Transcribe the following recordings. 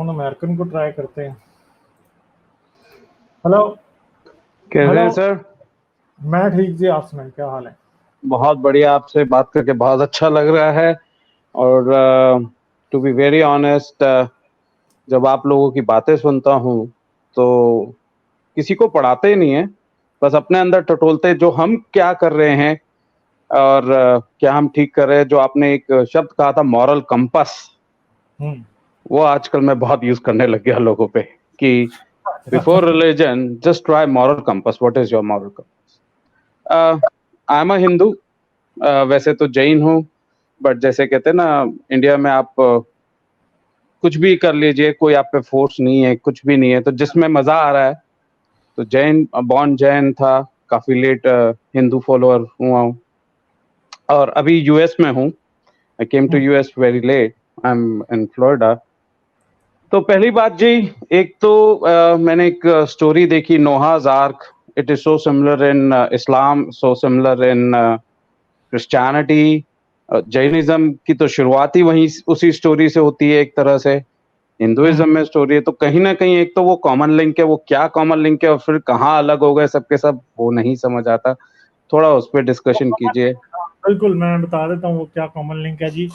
Non American को try करते हैं। हेलो। कैसे हेलो। हैं सर? मैं ठीक जी, आप सुनाएं, क्या हाल है? बहुत बढ़िया, आपसे बात करके बहुत अच्छा लग रहा है। और टू बी वेरी ऑनेस्ट, जब आप लोगों की बातें सुनता हूँ तो किसी को पढ़ाते ही नहीं है, बस अपने अंदर टटोलते जो हम क्या कर रहे हैं और क्या हम ठीक कर रहे हैं। जो आपने एक शब्द कहा था मॉरल कंपास, हम्म। वो आजकल मैं बहुत यूज करने लग गया लोगों पे कि before religion just try moral compass, what is your moral compass. I am a Hindu, वैसे तो जैन हूँ, बट जैसे कहते हैं ना, इंडिया में आप कुछ भी कर लीजिए, कोई आप पे फोर्स नहीं है, कुछ भी नहीं है, तो जिसमें मजा आ रहा है। तो जैन, बॉर्न जैन था, काफी लेट हिंदू फॉलोअर हुआ हूँ, और अभी यूएस में हूँ। I came to US very late, I am in Florida. तो पहली बात जी, एक तो मैंने एक स्टोरी देखी, Noah's ark. It is so similar in Islam, so similar in Christianity. Jainism की तो शुरुआत ही वहीं उसी स्टोरी से होती है एक तरह से। हिंदुइज्म में स्टोरी है, तो कहीं ना कहीं एक तो वो कॉमन लिंक है, वो क्या कॉमन लिंक है और फिर कहाँ अलग हो गए सबके सब, वो नहीं समझ आता। थोड़ा उस पर डिस्कशन कीजिए। बिल्कुल, मैं बता देता हूँ वो क्या कॉमन लिंक है जी।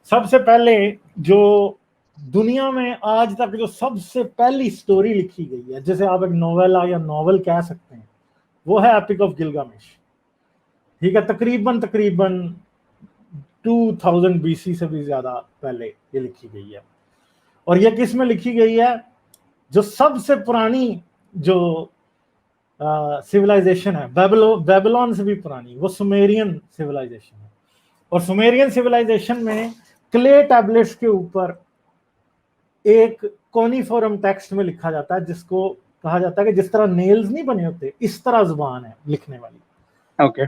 सबसे पहले जो दुनिया में आज तक जो सबसे पहली स्टोरी लिखी गई है, जैसे आप एक नोवेला या नॉवल कह सकते हैं, वो है एपिक ऑफ गिलगामेश। ठीक है, तकरीबन तकरीबन 2000 बीसी से भी ज्यादा पहले ये लिखी गई है। और ये किस में लिखी गई है? जो सबसे पुरानी जो सिविलाइजेशन है, बेबीलोन से भी पुरानी, वो सुमेरियन सिविलाइजेशन है। और सुमेरियन सिविलाइजेशन में क्ले टैबलेट्स के ऊपर एक कोनिफोरम टेक्स्ट में लिखा जाता है, जिसको कहा जाता है कि जिस तरह नेल्स नहीं बने होते, इस तरह जुबान है लिखने वाली। ओके।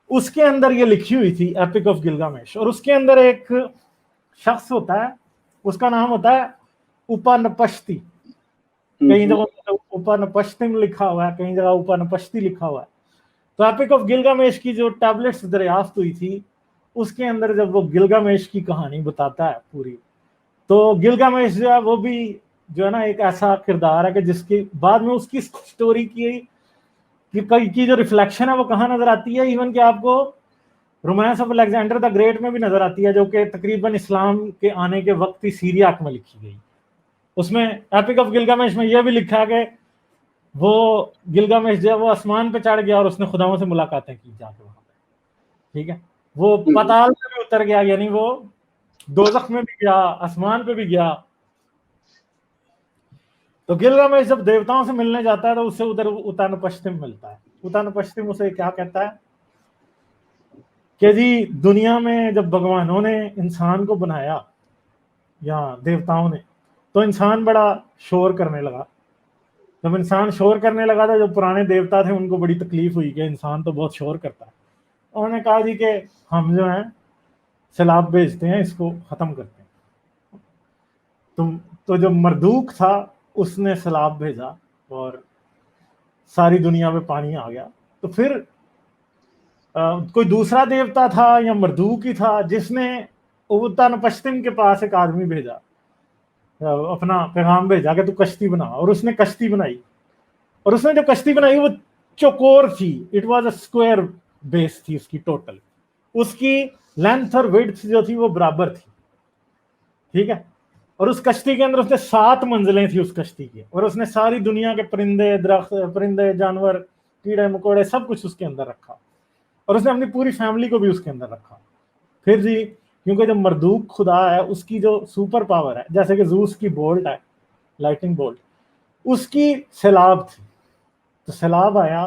उसके अंदर ये लिखी हुई थी एपिक ऑफ गिलगामेश। और उसके अंदर एक शख्स होता है, उसका नाम होता है उपनपश्ती। कई जगह उपनपश्तिम लिखा हुआ है, कई जगह उपनपश्ती लिखा हुआ है। तो एपिक ऑफ गिलगामेश की जो टैबलेट्स दरियाफ्त हुई थी, उसके अंदर जब वो गिलगामेश की कहानी बताता है पूरी, तो गिलगामेश जो है वो भी जो है ना एक ऐसा किरदार है कि जिसकी बाद में उसकी स्टोरी की जो रिफ्लेक्शन है वो कहाँ नजर आती है, इवन कि आपको romance of Alexander the great में भी नजर आती है, जो कि तकरीबन इस्लाम के आने के वक्त ही सीरिया में लिखी गई। उसमें एपिक ऑफ गिलगामेश में यह भी लिखा है कि वो गिलगामेश जो है वो आसमान पे चढ़ गया और उसने खुदाओं से मुलाकातें की जाके वहां पे। ठीक है, वो पाताल में भी उतर गया, यानी वो दोजख में भी गया, आसमान पे भी गया। तो गिलगामेश जब देवताओं से मिलने जाता है तो उससे उधर उतान पश्चिम मिलता है। उतान पश्चिम उसे क्या कहता है कि जी दुनिया में जब भगवानों ने इंसान को बनाया या देवताओं ने, तो इंसान बड़ा शोर करने लगा। जब इंसान शोर करने लगा था, जो पुराने देवता थे उनको बड़ी तकलीफ हुई कि इंसान तो बहुत शोर करता है। उन्होंने कहा जी कि हम जो है सैलाब भेजते हैं, इसको खत्म करते हैं। तो जो मरदूक था उसने सैलाब भेजा और सारी दुनिया में पानी आ गया। तो फिर कोई दूसरा देवता था या मरदूक ही था जिसने उत्तर पश्चिम के पास एक आदमी भेजा, अपना पैगाम भेजा कि तू कश्ती बना। और उसने कश्ती बनाई, और उसने जो कश्ती बनाई वो चौकोर थी। It was a square base थी उसकी टोटल। उसकी लेंथ और विड्थ जो थी वो बराबर थी। ठीक है, और उस कश्ती के अंदर उसने 7 मंजिलें थी उस कश्ती की, और उसने सारी दुनिया के परिंदे, दरख्त, परिंदे, जानवर, कीड़े मकोड़े सब कुछ उसके अंदर रखा। और उसने अपनी पूरी फैमिली को भी उसके अंदर रखा। फिर जी, क्योंकि जो मरदूक खुदा है उसकी जो सुपर पावर है, जैसे कि जूस की बोल्ट है, लाइटिंग बोल्ट, उसकी सैलाब थी। तो सैलाब आया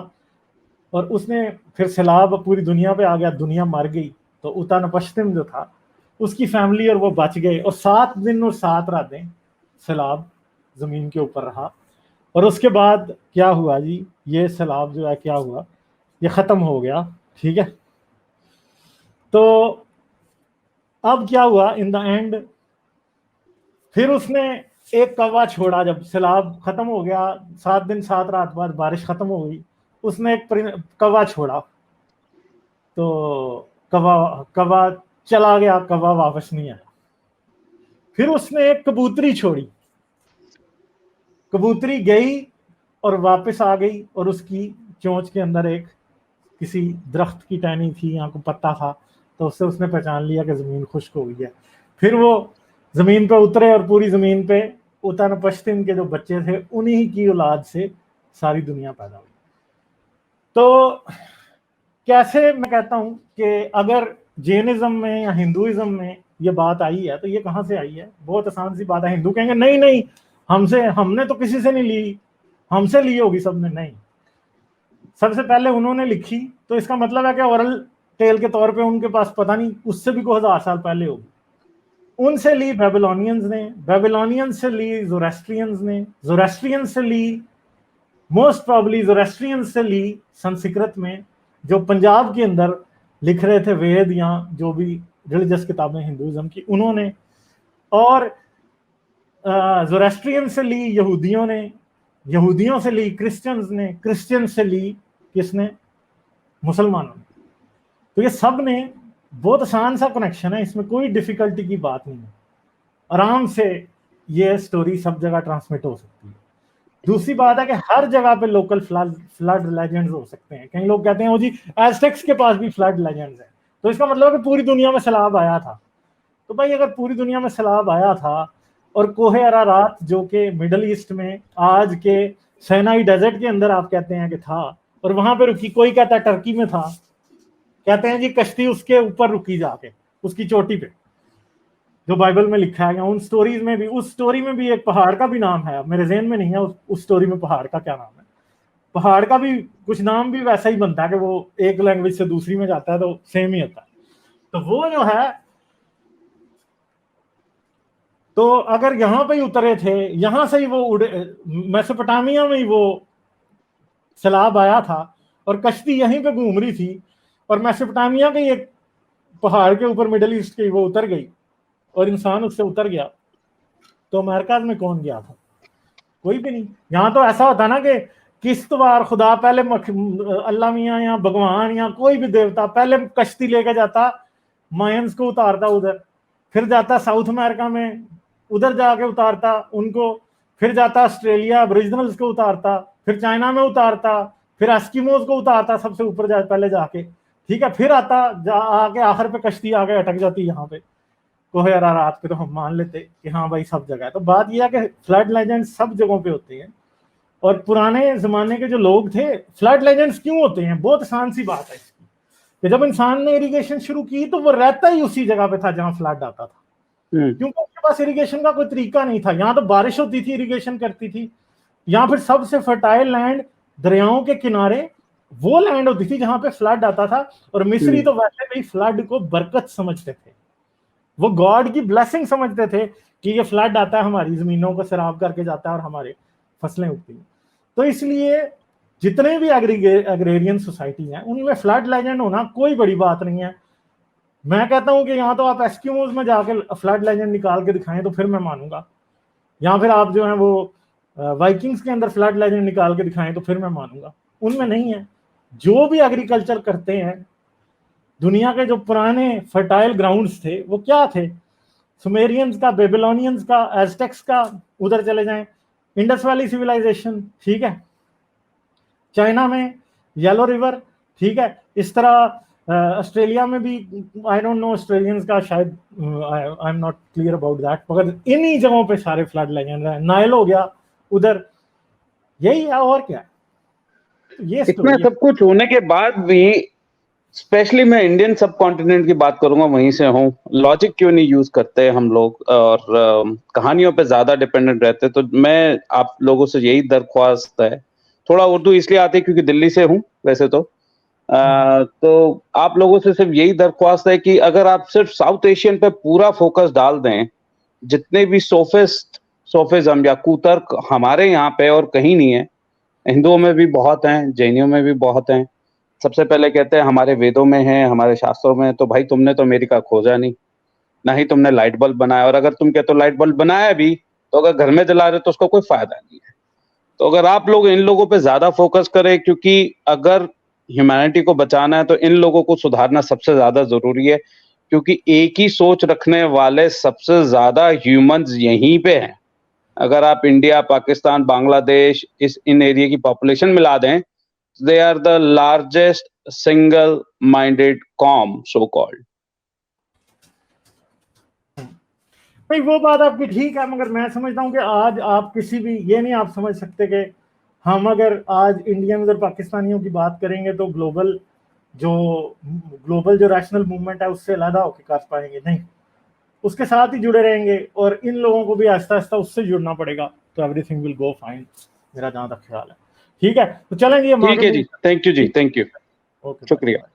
और उसने फिर सैलाब पूरी दुनिया पे आ गया, दुनिया मर गई। तो उतान पश्चिम जो था उसकी फैमिली और वो बच गए, और 7 दिन और 7 रातें सैलाब जमीन के ऊपर रहा। और उसके बाद क्या हुआ जी, ये सैलाब जो है क्या हुआ, ये खत्म हो गया। ठीक है, तो अब क्या हुआ इन द एंड, फिर उसने एक कौवा छोड़ा। जब सैलाब खत्म हो गया, 7 दिन 7 रात बाद बारिश खत्म हो गई, उसने एक कौवा छोड़ा। तो कौवा कौवा चला गया, कौवा वापस नहीं आया। फिर उसने एक कबूतरी छोड़ी। कबूतरी गई और वापस आ गई और उसकी चोंच के अंदर एक किसी दरख्त की टहनी थी या कोई पत्ता था, तो उससे उसने पहचान लिया कि ज़मीन खुश्क हो गई है। फिर वो ज़मीन पे उतरे और पूरी ज़मीन पे उतन पश्तिम के जो बच्चे थे उन्हीं की औलाद से सारी दुनिया पैदा हुई। तो कैसे मैं कहता हूँ कि अगर जैनिज्म में या हिंदुइज्म में ये बात आई है तो ये कहाँ से आई है? बहुत आसान सी बात है। हिंदू कहेंगे नहीं नहीं, हमने तो किसी से नहीं ली, हमसे ली होगी सबने। नहीं, सबसे पहले उन्होंने लिखी, तो इसका मतलब है कि ओरल टेल के तौर पे उनके पास पता नहीं उससे भी कोई 1000 साल पहले होगी। उनसे ली बेबीलोनियंस ने, बेबीलोनियंस से ली ज़ोरास्ट्रियंस ने, ज़ोरास्ट्रियंस से ली मोस्ट प्रॉब्ली ज़ोरास्ट्रियंस से ली संस्कृत में जो पंजाब के अंदर लिख रहे थे वेद या जो भी रिलीजियस किताबें हिंदुइज्म की उन्होंने, और ज़ोरास्ट्रियन से ली यहूदियों ने, यहूदियों से ली क्रिश्चियंस ने, क्रिश्चियन से ली किसने? मुसलमानों ने। तो ये सब ने बहुत आसान सा कनेक्शन है, इसमें कोई डिफिकल्टी की बात नहीं है, आराम से ये स्टोरी सब जगह ट्रांसमिट हो सकती है। दूसरी बात है कि हर जगह पे लोकल फ्लड लेजेंड्स हो सकते हैं। कई लोग कहते हैं वो जी एज़टेक्स के पास भी फ्लड लेजेंड्स हैं, तो इसका मतलब है कि पूरी दुनिया में सैलाब आया था। तो भाई अगर पूरी दुनिया में सैलाब आया था और कोहे अरारात जो कि मिडल ईस्ट में आज के सैनाई डेजर्ट के अंदर आप कहते हैं कि था, और वहां पे रुकी, कोई कहता है टर्की में था, कहते हैं जी कश्ती उसके ऊपर रुकी जाके उसकी चोटी पे, जो बाइबल में लिखा है। उन स्टोरीज में भी, उस स्टोरी में भी एक पहाड़ का भी नाम है, मेरे ज़हन में नहीं है उस स्टोरी में पहाड़ का क्या नाम है। पहाड़ का भी कुछ नाम भी वैसा ही बनता है कि वो एक लैंग्वेज से दूसरी में जाता है तो सेम ही होता है। तो वो जो है, तो अगर यहाँ पे ही उतरे थे, यहां से ही वो उड़े, मेसोपोटामिया में ही वो सैलाब आया था और कश्ती यहीं पे घूम रही थी और मेसोपोटामिया के एक पहाड़ के ऊपर मिडिल ईस्ट के वो उतर गई और इंसान उससे उतर गया, तो अमेरिका में कौन गया था? कोई भी नहीं। यहाँ तो ऐसा होता ना कि किश्तवार खुदा पहले अल्लाह मियाँ या भगवान या कोई भी देवता पहले कश्ती लेके जाता, मायंस को उतारता उधर, फिर जाता साउथ अमेरिका में, उधर जाके उतारता उनको, फिर जाता ऑस्ट्रेलिया अबोरिजिनल्स को उतारता, फिर चाइना में उतारता, फिर एस्किमोज को उतारता सबसे ऊपर पहले जाके, ठीक है, फिर आता आके आखिर पे कश्ती आके अटक जाती यहाँ पे कोहे अरारात पे, तो हम मान लेते कि हाँ भाई सब जगह है। तो बात यह है कि फ्लड लेजेंड सब जगहों पे होते हैं, और पुराने जमाने के जो लोग थे, फ्लड लेजेंड्स क्यों होते हैं? बहुत आसान सी बात है इसकी, कि जब इंसान ने इरिगेशन शुरू की तो वो रहता ही उसी जगह पे था जहाँ फ्लड आता था, क्योंकि उसके पास इरिगेशन का कोई तरीका नहीं था। यहाँ तो बारिश होती थी, इरिगेशन करती थी, यहाँ फिर सबसे फर्टाइल लैंड दरियाओं के किनारे वो लैंड होती थी जहां पे फ्लड आता था। और मिस्री तो वैसे भी फ्लड को बरकत समझते थे, वो गॉड की ब्लेसिंग समझते थे कि ये फ्लड आता है हमारी जमीनों को सैराब करके जाता है और हमारे फसलें उगती हैं। तो इसलिए जितने भी एग्रेरियन सोसाइटी हैं उनमें फ्लड लेजेंड होना कोई बड़ी बात नहीं है। मैं कहता हूं कि यहाँ तो आप एस्किमोज में जाके फ्लड लेजेंड निकाल के दिखाएं तो फिर मैं मानूंगा, या फिर आप जो है वो वाइकिंग्स के अंदर फ्लड लेजेंड निकाल के दिखाएं तो फिर मैं मानूंगा। उनमें नहीं है। जो भी एग्रीकल्चर करते हैं, दुनिया के जो पुराने फर्टाइल ग्राउंड्स थे वो क्या थे? सुमेरियंस का, बेबीलोनियंस का, एज़टेक्स का, उधर चले जाएं, इंडस वैली सिविलाइजेशन, ठीक है, चाइना में येलो रिवर, ठीक है, इस तरह ऑस्ट्रेलिया में भी, आई डोंट नो ऑस्ट्रेलियंस का, शायद I am not clear about that, मगर इन्हीं जगहों पे सारे फ्लड लेजेंड है। नाइल हो गया उधर, यही है और क्या है। ये इतना सब कुछ होने के बाद भी, स्पेशली मैं इंडियन सब कॉन्टिनेंट की बात करूंगा, वहीं से हूँ, लॉजिक क्यों नहीं यूज करते हम लोग और कहानियों पे ज्यादा डिपेंडेंट रहते? तो मैं आप लोगों से यही दरख्वास्त है, थोड़ा उर्दू इसलिए आती है क्योंकि दिल्ली से हूँ वैसे तो आप लोगों से सिर्फ यही दरख्वास्त है कि अगर आप सिर्फ साउथ एशियन पे पूरा फोकस डाल दें, जितने भी सोफिज्म या कुतर्क हमारे यहाँ पे और कहीं नहीं है, हिंदुओं में भी बहुत हैं, जैनियों में भी बहुत हैं। सबसे पहले कहते हैं हमारे वेदों में है, हमारे शास्त्रों में है। तो भाई तुमने तो अमेरिका खोजा नहीं, ना ही तुमने लाइट बल्ब बनाया, और अगर तुम कहते हो लाइट बल्ब बनाया भी तो अगर घर में जला रहे तो उसका कोई फायदा नहीं है। तो अगर आप लोग इन लोगों पे ज्यादा फोकस करें, क्योंकि अगर ह्यूमैनिटी को बचाना है तो इन लोगों को सुधारना सबसे ज्यादा जरूरी है, क्योंकि एक ही सोच रखने वाले सबसे ज्यादा ह्यूमंस यहीं पे हैं। अगर आप इंडिया, पाकिस्तान, बांग्लादेश इन एरिया की पॉपुलेशन मिला दें, they are the largest single minded कॉम सो कॉल्ड। नहीं, वो बात आपकी ठीक है, मगर मैं समझता हूँ कि आज आप किसी भी, ये नहीं आप समझ सकते कि हम अगर आज इंडियन और पाकिस्तानियों की बात करेंगे तो ग्लोबल जो रैशनल मूवमेंट है उससे अलग होकर कर पाएंगे, नहीं, उसके साथ ही जुड़े रहेंगे और इन लोगों को भी आहिस्ता आहिस्ता उससे जुड़ना पड़ेगा, तो एवरीथिंग विल गो फाइन, मेरा जहां तक ख्याल है। ठीक है, तो चलेंगे। ठीक है जी, थैंक यू जी, थैंक यू, ओके, शुक्रिया।